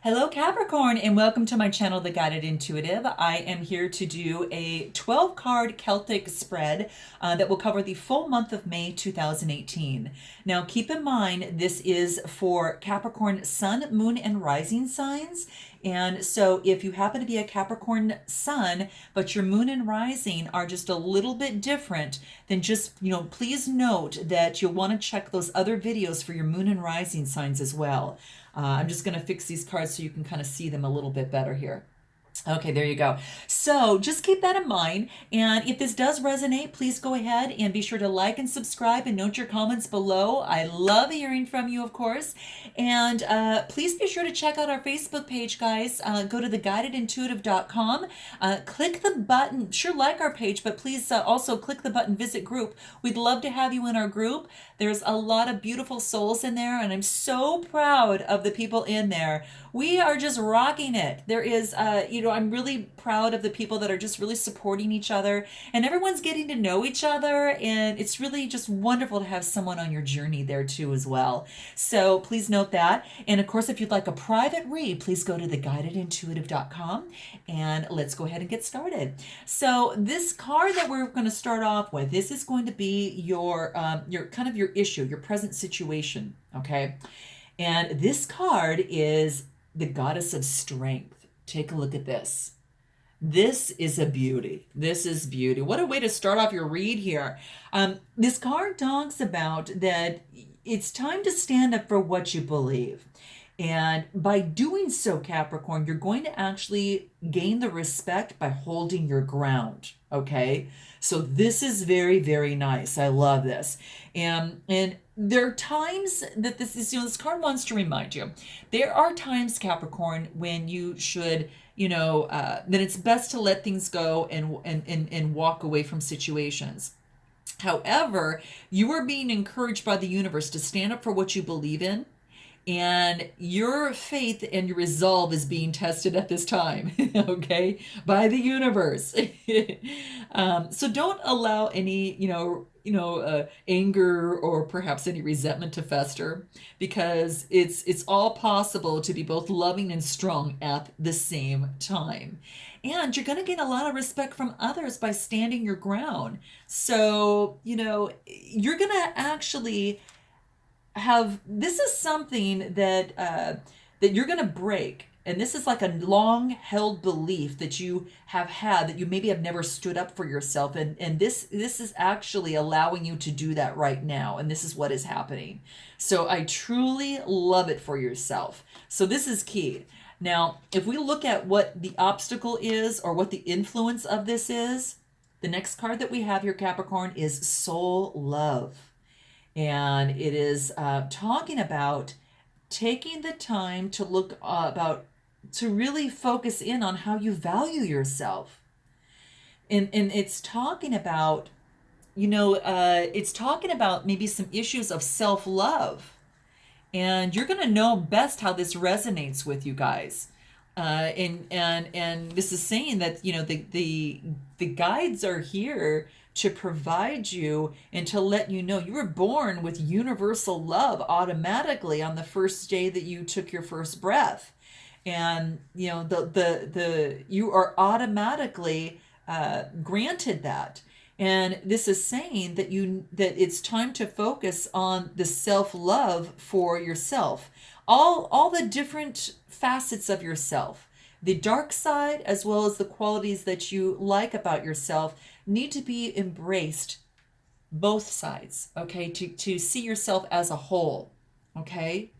Hello, Capricorn, and welcome to my channel, The Guided Intuitive. I am here to do a 12 card Celtic spread that will cover the full month of May 2018. Now, keep in mind, this is for Capricorn Sun, Moon, and Rising signs. And so if you happen to be a Capricorn Sun, but your Moon and Rising are just a little bit different, then just, please note that you'll want to check those other videos for your Moon and Rising signs as well. I'm just going to fix these cards so you can kind of see them a little bit better here. Okay, there you go. So just keep that in mind. And if this does resonate, please go ahead and be sure to like and subscribe and note your comments below. I love hearing from you, of course. And please be sure to check out our Facebook page, guys. Go to theguidedintuitive.com. Click the button. Sure, like our page, but please also click the button Visit Group. We'd love to have you in our group. There's a lot of beautiful souls in there, and I'm so proud of the people in there. We are just rocking it. There is, I'm really proud of the people that are just really supporting each other, and everyone's getting to know each other, and it's really just wonderful to have someone on your journey there too as well. So please note that. And of course, if you'd like a private read, please go to theguidedintuitive.com, and let's go ahead and get started. So this card that we're going to start off with, this is going to be your kind of your issue, your present situation, okay? And this card is the Goddess of Strength. Take a look at this. This is a beauty. This is beauty. What a way to start off your read here. This card talks about that it's time to stand up for what you believe. And by doing so, Capricorn, you're going to actually gain the respect by holding your ground. Okay? So this is very, very nice. I love this. And there are times that this card wants to remind you. There are times, Capricorn, when you should, that it's best to let things go and walk away from situations. However, you are being encouraged by the universe to stand up for what you believe in, and your faith and your resolve is being tested at this time, okay, by the universe. So don't allow any, anger or perhaps any resentment to fester, because it's all possible to be both loving and strong at the same time. And you're going to gain a lot of respect from others by standing your ground. So, you're going to actually this is something that that you're going to break, and this is like a long held belief that you have had, that you maybe have never stood up for yourself, and this is actually allowing you to do that right now, and this is what is happening. So I truly love it for yourself. So this is key. Now, if we look at what the obstacle is, or what the influence of this is, the next card that we have here, Capricorn, is Soul Love. And it is talking about taking the time to to really focus in on how you value yourself. And it's talking about, it's talking about maybe some issues of self-love. And you're going to know best how this resonates with you guys. And this is saying that, the guides are here to provide you and to let you know you were born with universal love automatically on the first day that you took your first breath. And, you are automatically granted that. And this is saying that it's time to focus on the self-love for yourself. All the different facets of yourself, the dark side as well as the qualities that you like about yourself, need to be embraced, both sides, okay, to see yourself as a whole, okay?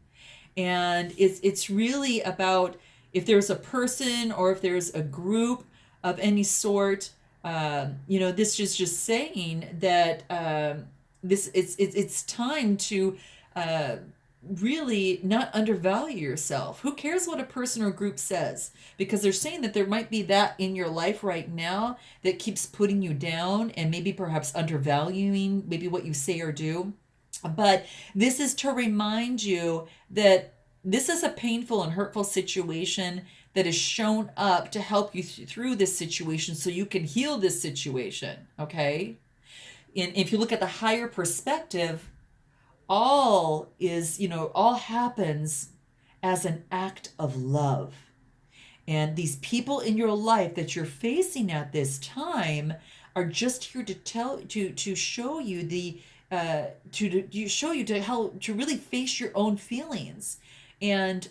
And it's really about, if there's a person or if there's a group of any sort, this is just saying that it's time to really not undervalue yourself. Who cares what a person or group says? Because they're saying that there might be that in your life right now that keeps putting you down and maybe perhaps undervaluing maybe what you say or do. But this is to remind you that this is a painful and hurtful situation that is shown up to help you through this situation so you can heal this situation, okay? And if you look at the higher perspective, all happens as an act of love. And these people in your life that you're facing at this time are just here to show you to really face your own feelings and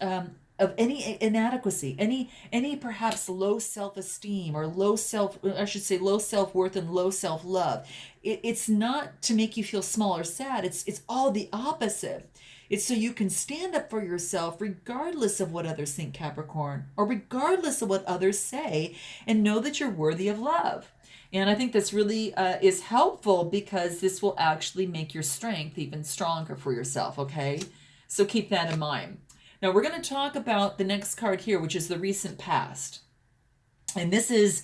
of any inadequacy, any perhaps low self-esteem or low self-worth and low self-love. It's not to make you feel small or sad. It's all the opposite. It's so you can stand up for yourself regardless of what others think, Capricorn, or regardless of what others say, and know that you're worthy of love. And I think this really is helpful because this will actually make your strength even stronger for yourself, okay? So keep that in mind. Now we're going to talk about the next card here, which is the recent past. And this is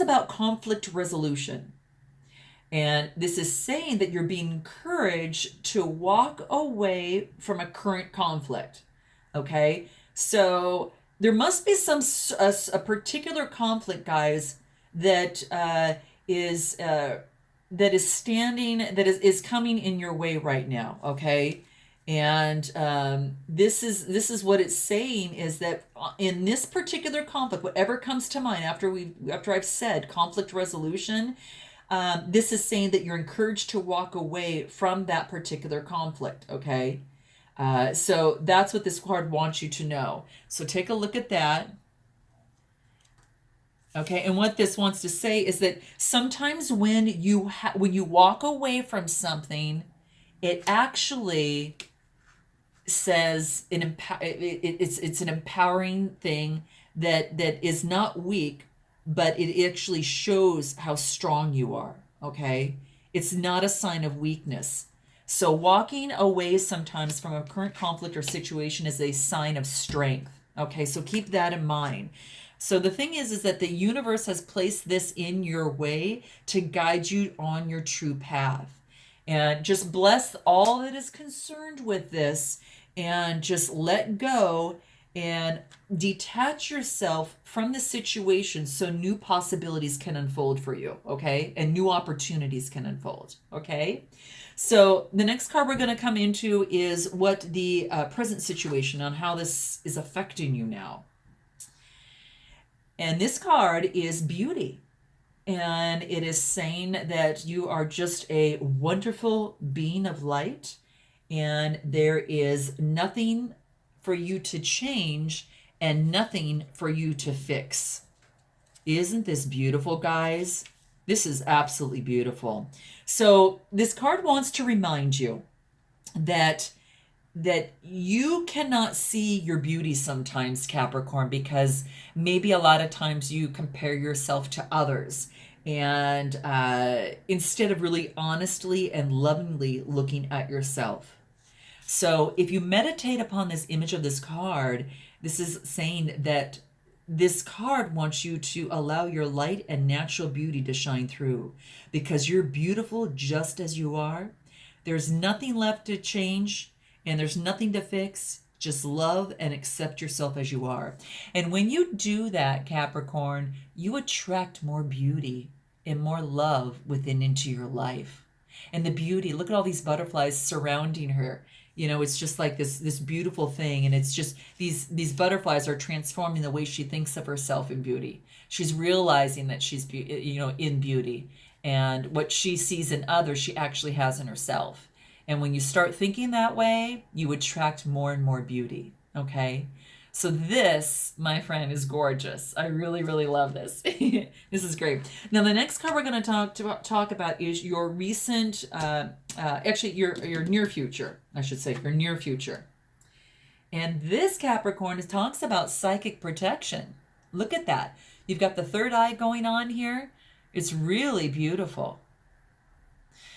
about conflict resolution. And this is saying that you're being encouraged to walk away from a current conflict. Okay? So there must be a particular conflict, guys, that is coming in your way right now. Okay? And this is what it's saying, is that in this particular conflict, whatever comes to mind after I've said conflict resolution, this is saying that you're encouraged to walk away from that particular conflict, okay? So that's what this card wants you to know. So take a look at that. Okay, and what this wants to say is that sometimes when you walk away from something, it actually says it's an empowering thing that is not weak, but it actually shows how strong you are, okay? It's not a sign of weakness. So walking away sometimes from a current conflict or situation is a sign of strength, okay? So keep that in mind. So the thing is that the universe has placed this in your way to guide you on your true path. And just bless all that is concerned with this and just let go and detach yourself from the situation so new possibilities can unfold for you, okay? And new opportunities can unfold, okay? So the next card we're going to come into is what the present situation, on how this is affecting you now. And this card is beauty. And it is saying that you are just a wonderful being of light, and there is nothing for you to change and nothing for you to fix. Isn't this beautiful, guys? This is absolutely beautiful. So this card wants to remind you that you cannot see your beauty sometimes, Capricorn, because maybe a lot of times you compare yourself to others, and instead of really honestly and lovingly looking at yourself. So if you meditate upon this image of this card, this is saying that this card wants you to allow your light and natural beauty to shine through, because you're beautiful just as you are. There's nothing left to change, and there's nothing to fix. Just love and accept yourself as you are. And when you do that, Capricorn, you attract more beauty and more love within into your life. And the beauty, look at all these butterflies surrounding her. You know, it's just like this beautiful thing, and it's just these butterflies are transforming the way she thinks of herself in beauty. She's realizing that she's in beauty, and what she sees in others, she actually has in herself. And when you start thinking that way, you attract more and more beauty, okay? So this, my friend, is gorgeous. I really, really love this. This is great. Now, the next card we're going to talk about is your recent, actually, your near future, I should say, your near future. And this, Capricorn, talks about psychic protection. Look at that. You've got the third eye going on here. It's really beautiful.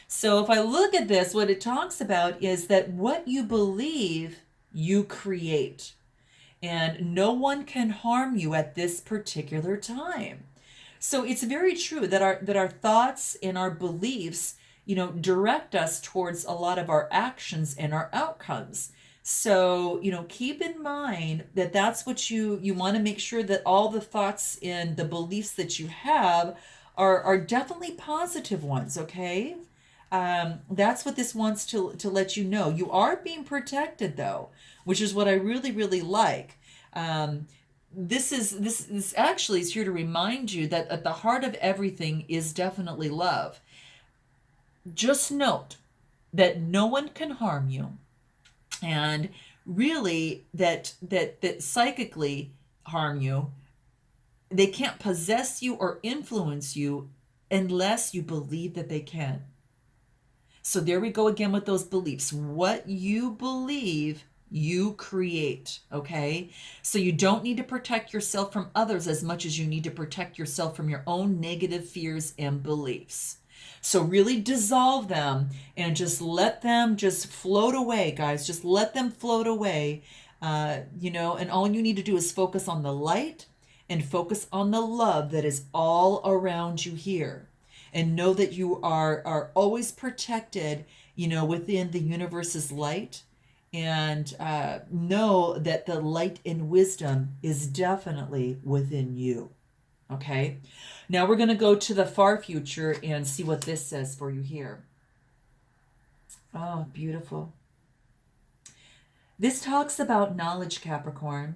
So if I look at this, what it talks about is that what you believe, you create. And no one can harm you at this particular time. So it's very true that our thoughts and our beliefs, direct us towards a lot of our actions and our outcomes. So, keep in mind that that's what you want to make sure that all the thoughts and the beliefs that you have are definitely positive ones, okay? That's what this wants to let you know. You are being protected though, which is what I really, really like. This actually is here to remind you that at the heart of everything is definitely love. Just note that no one can harm you, and really that psychically harm you. They can't possess you or influence you unless you believe that they can. So there we go again with those beliefs. What you believe, you create, okay? So you don't need to protect yourself from others as much as you need to protect yourself from your own negative fears and beliefs. So really dissolve them and just let them just float away, guys. Just let them float away. And all you need to do is focus on the light and focus on the love that is all around you here. And know that you are always protected, within the universe's light. And know that the light and wisdom is definitely within you. Okay? Now we're going to go to the far future and see what this says for you here. Oh, beautiful. This talks about knowledge, Capricorn.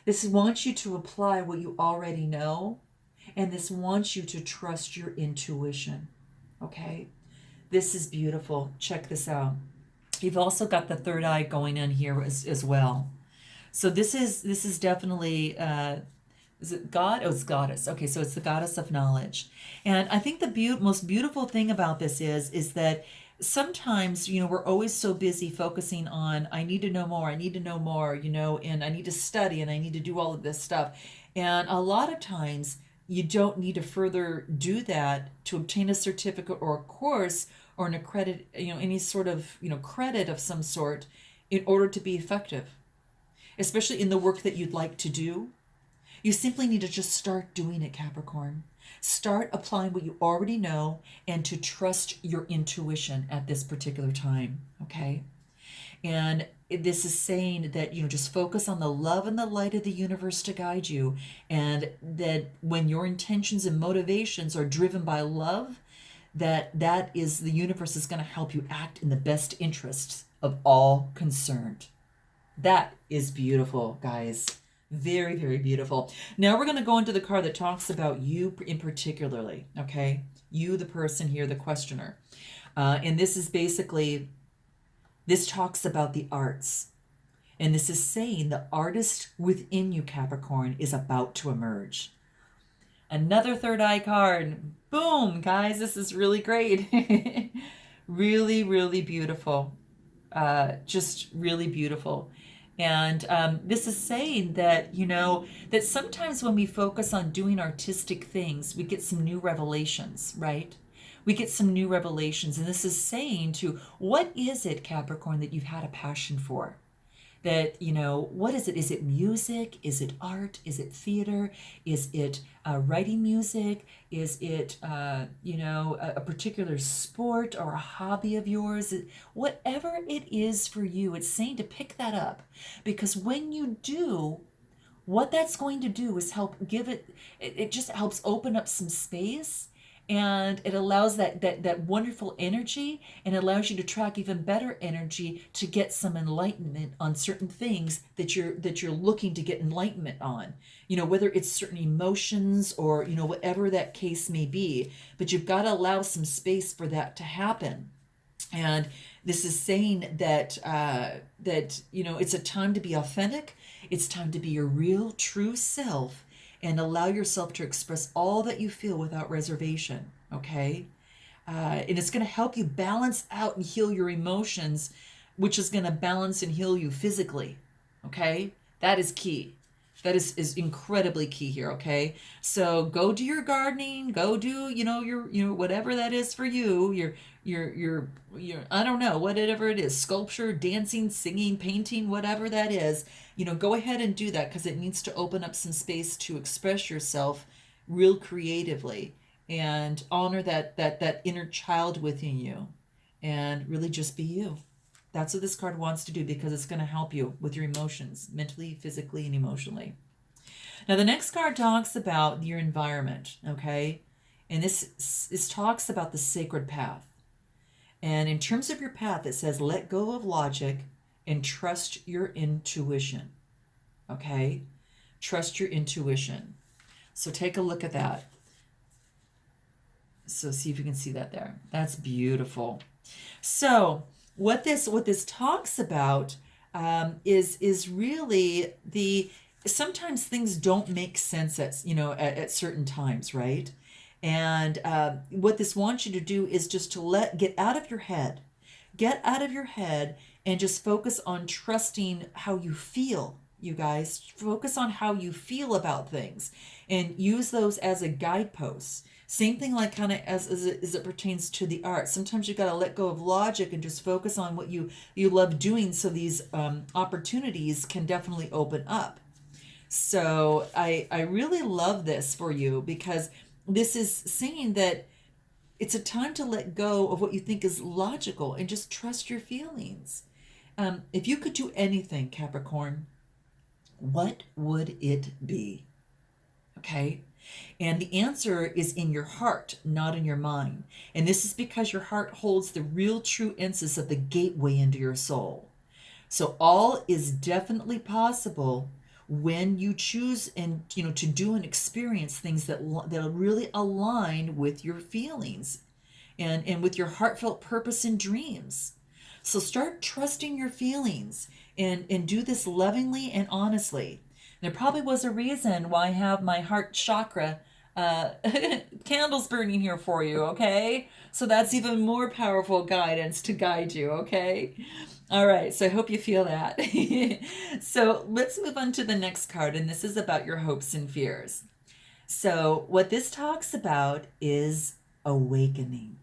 This wants you to apply what you already know. And this wants you to trust your intuition. Okay? This is beautiful. Check this out. You've also got the third eye going in here as well. So this is definitely is it God? Oh, it's goddess. Okay, so it's the goddess of knowledge. And I think the most beautiful thing about this is that sometimes, we're always so busy focusing on, I need to know more, I need to know more, and I need to study and I need to do all of this stuff. And a lot of times you don't need to further do that to obtain a certificate or a course or an accredit, any sort of, credit of some sort in order to be effective, especially in the work that you'd like to do. You simply need to just start doing it, Capricorn. Start applying what you already know and to trust your intuition at this particular time, okay? And this is saying that, just focus on the love and the light of the universe to guide you. And that when your intentions and motivations are driven by love, that is the universe is going to help you act in the best interests of all concerned. That is beautiful, guys. Very, very beautiful. Now we're going to go into the card that talks about you in particularly, okay? You, the person here, the questioner. And this is basically, this talks about the arts. And this is saying the artist within you, Capricorn, is about to emerge. Another third eye card. Boom, guys, this is really great. Really, really beautiful. Just really beautiful. And this is saying that, that sometimes when we focus on doing artistic things, we get some new revelations, right? We get some new revelations. And this is saying to, what is it, Capricorn, that you've had a passion for? That, what is it? Is it music? Is it art? Is it theater? Is it writing music? Is it, a particular sport or a hobby of yours? Whatever it is for you, it's saying to pick that up. Because when you do, what that's going to do is help give it just helps open up some space. And it allows that wonderful energy, and allows you to track even better energy to get some enlightenment on certain things that you're looking to get enlightenment on. Whether it's certain emotions or whatever that case may be, but you've got to allow some space for that to happen. And this is saying that it's a time to be authentic. It's time to be your real, true self. And allow yourself to express all that you feel without reservation, okay? And it's going to help you balance out and heal your emotions, which is going to balance and heal you physically, okay? That is key. That is incredibly key here, okay? So go do your gardening, go do, your whatever that is for you, your I don't know, whatever it is, sculpture, dancing, singing, painting, whatever that is, go ahead and do that, because it needs to open up some space to express yourself real creatively and honor that inner child within you and really just be you. That's what this card wants to do, because it's going to help you with your emotions, mentally, physically, and emotionally. Now, the next card talks about your environment, okay? And this talks about the sacred path. And in terms of your path, it says let go of logic and trust your intuition. Okay? Trust your intuition. So take a look at that. So see if you can see that there. That's beautiful. So what this talks about is really the sometimes things don't make sense at certain times, right? And what this wants you to do is just to get out of your head, and just focus on trusting how you feel. You guys focus on how you feel about things and use those as a guidepost. Same thing like kind of as it pertains to the art. Sometimes you got to let go of logic and just focus on what you love doing, so these opportunities can definitely open up. So I really love this for you, because this is saying that it's a time to let go of what you think is logical and just trust your feelings. If you could do anything, Capricorn, what would it be? Okay? And the answer is in your heart, not in your mind. And this is because your heart holds the real true essence of the gateway into your soul. So all is definitely possible when you choose to do and experience things that really align with your feelings and with your heartfelt purpose and dreams. So start trusting your feelings and do this lovingly and honestly. There probably was a reason why I have my heart chakra candles burning here for you, okay? So that's even more powerful guidance to guide you, okay? All right, so I hope you feel that. So let's move on to the next card, and this is about your hopes and fears. So what this talks about is awakening.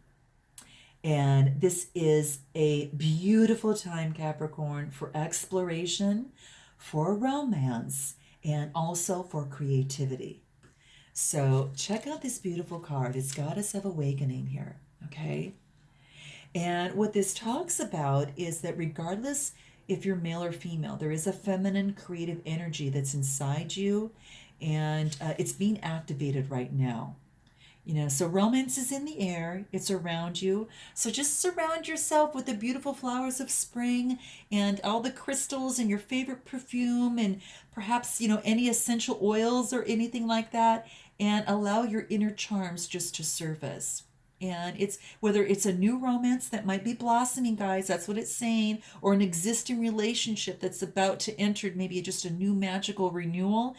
And this is a beautiful time, Capricorn, for exploration, for romance, and also for creativity. So check out this beautiful card. It's Goddess of Awakening here, okay? And what this talks about is that regardless if you're male or female, there is a feminine creative energy that's inside you, and it's being activated right now. So romance is in the air, it's around you. So just surround yourself with the beautiful flowers of spring and all the crystals and your favorite perfume and perhaps, any essential oils or anything like that, and allow your inner charms just to surface. And it's whether it's a new romance that might be blossoming, guys, that's what it's saying, or an existing relationship that's about to enter maybe just a new magical renewal.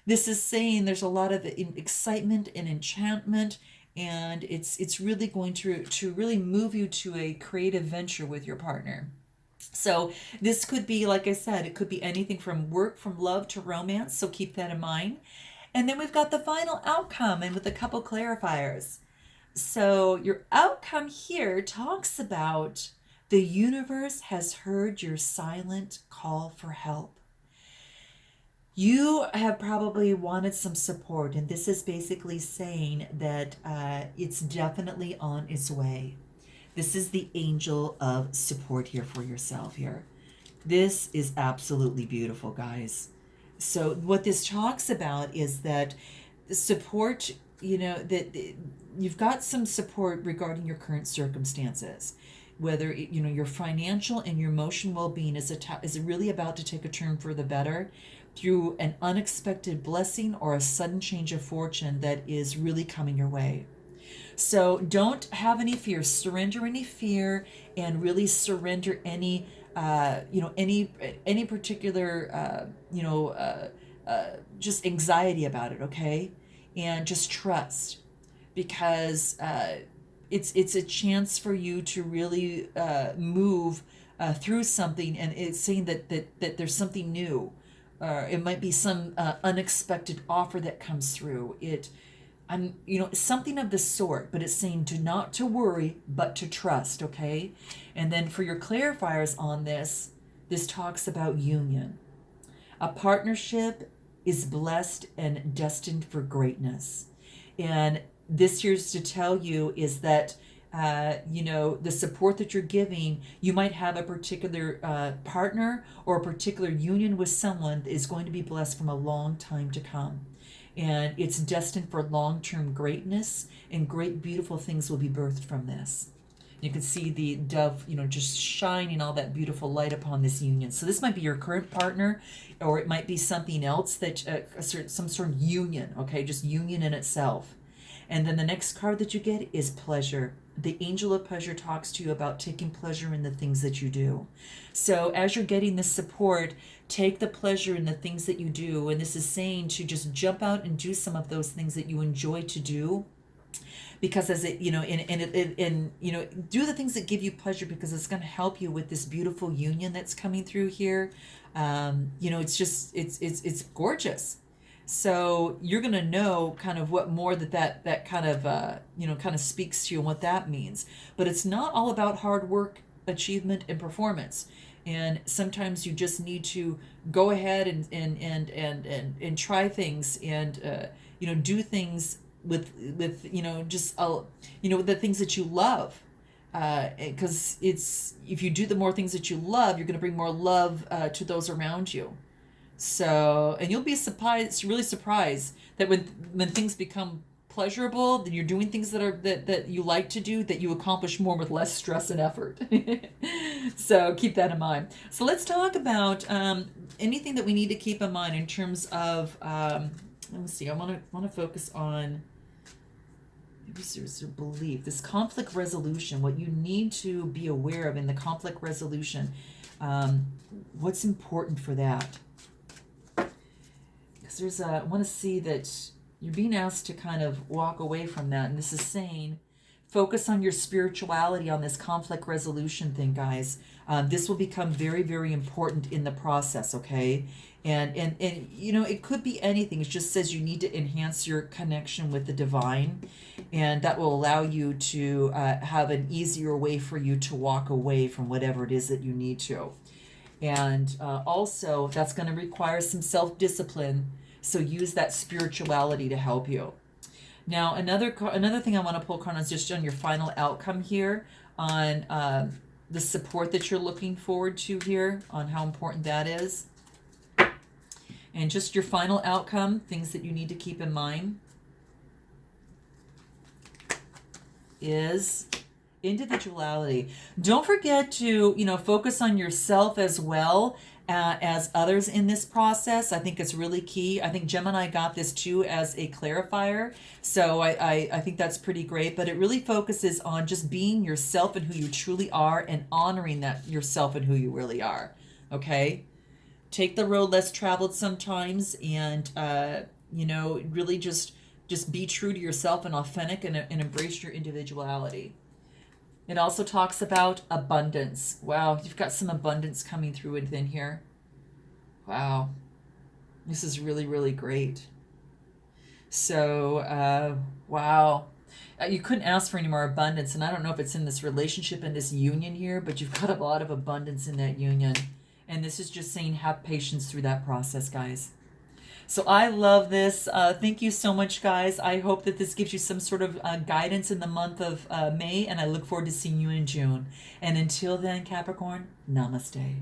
This is saying there's a lot of excitement and enchantment, and it's really going to really move you to a creative venture with your partner. So this could be, like I said, it could be anything from work, from love to romance, so keep that in mind. And then we've got the final outcome, and with a couple clarifiers. So your outcome here talks about the universe has heard your silent call for help. You have probably wanted some support, and this is basically saying that it's definitely on its way. This is the angel of support here for yourself here. This is absolutely beautiful, guys. So what this talks about is that the support, that you've got some support regarding your current circumstances. Whether your financial and your emotional well-being is really about to take a turn for the better through an unexpected blessing or a sudden change of fortune that is really coming your way. So don't have any fear. Surrender any fear, and really surrender any any particular just anxiety about it. Okay, and just trust, because it's a chance for you to really move through something, and it's saying that there's something new. It might be some unexpected offer that comes through. Something of the sort, but it's saying not to worry, but to trust, okay? And then for your clarifiers on this talks about union. A partnership is blessed and destined for greatness. And this here's to tell you is that the support that you're giving, you might have a particular partner or a particular union with someone that is going to be blessed from a long time to come. And it's destined for long-term greatness, and great, beautiful things will be birthed from this. You can see the dove, just shining all that beautiful light upon this union. So this might be your current partner, or it might be something else that some sort of union, okay, just union in itself. And then the next card that you get is pleasure. The angel of pleasure talks to you about taking pleasure in the things that you do. So as you're getting this support, take the pleasure in the things that you do. And this is saying to just jump out and do some of those things that you enjoy to do. Because as it, do the things that give you pleasure, because it's going to help you with this beautiful union that's coming through here. It's gorgeous. So you're going to know kind of what more that kind of speaks to you and what that means. But it's not all about hard work, achievement, and performance. And sometimes you just need to go ahead and try things and do things with just the things that you love. Because if you do the more things that you love, you're going to bring more love to those around you. So, and you'll be surprised, really surprised that when things become pleasurable, that you're doing things that you like to do, that you accomplish more with less stress and effort. So keep that in mind. So let's talk about anything that we need to keep in mind in terms of let me see. I want to focus on belief, this conflict resolution. What you need to be aware of in the conflict resolution. What's important for that? Because I want to see that you're being asked to kind of walk away from that. And this is saying, focus on your spirituality on this conflict resolution thing, guys. This will become very, very important in the process, okay? And it could be anything. It just says you need to enhance your connection with the divine. And that will allow you to have an easier way for you to walk away from whatever it is that you need to. And also, that's going to require some self-discipline. So use that spirituality to help you. Now, another thing I want to pull, Carmine, is just on your final outcome here, on the support that you're looking forward to here, on how important that is. And just your final outcome, things that you need to keep in mind, is individuality. Don't forget to, focus on yourself as well as others in this process. I think it's really key. I think Gemini got this too as a clarifier. So I think that's pretty great, but it really focuses on just being yourself and who you truly are and honoring that yourself and who you really are. Okay? Take the road less traveled sometimes and, really just be true to yourself and authentic and embrace your individuality. It also talks about abundance. Wow, you've got some abundance coming through within here. Wow, this is really, really great. So, wow. You couldn't ask for any more abundance, and I don't know if it's in this relationship and this union here, but you've got a lot of abundance in that union. And this is just saying have patience through that process, guys. So I love this. Thank you so much, guys. I hope that this gives you some sort of guidance in the month of May, and I look forward to seeing you in June. And until then, Capricorn, namaste.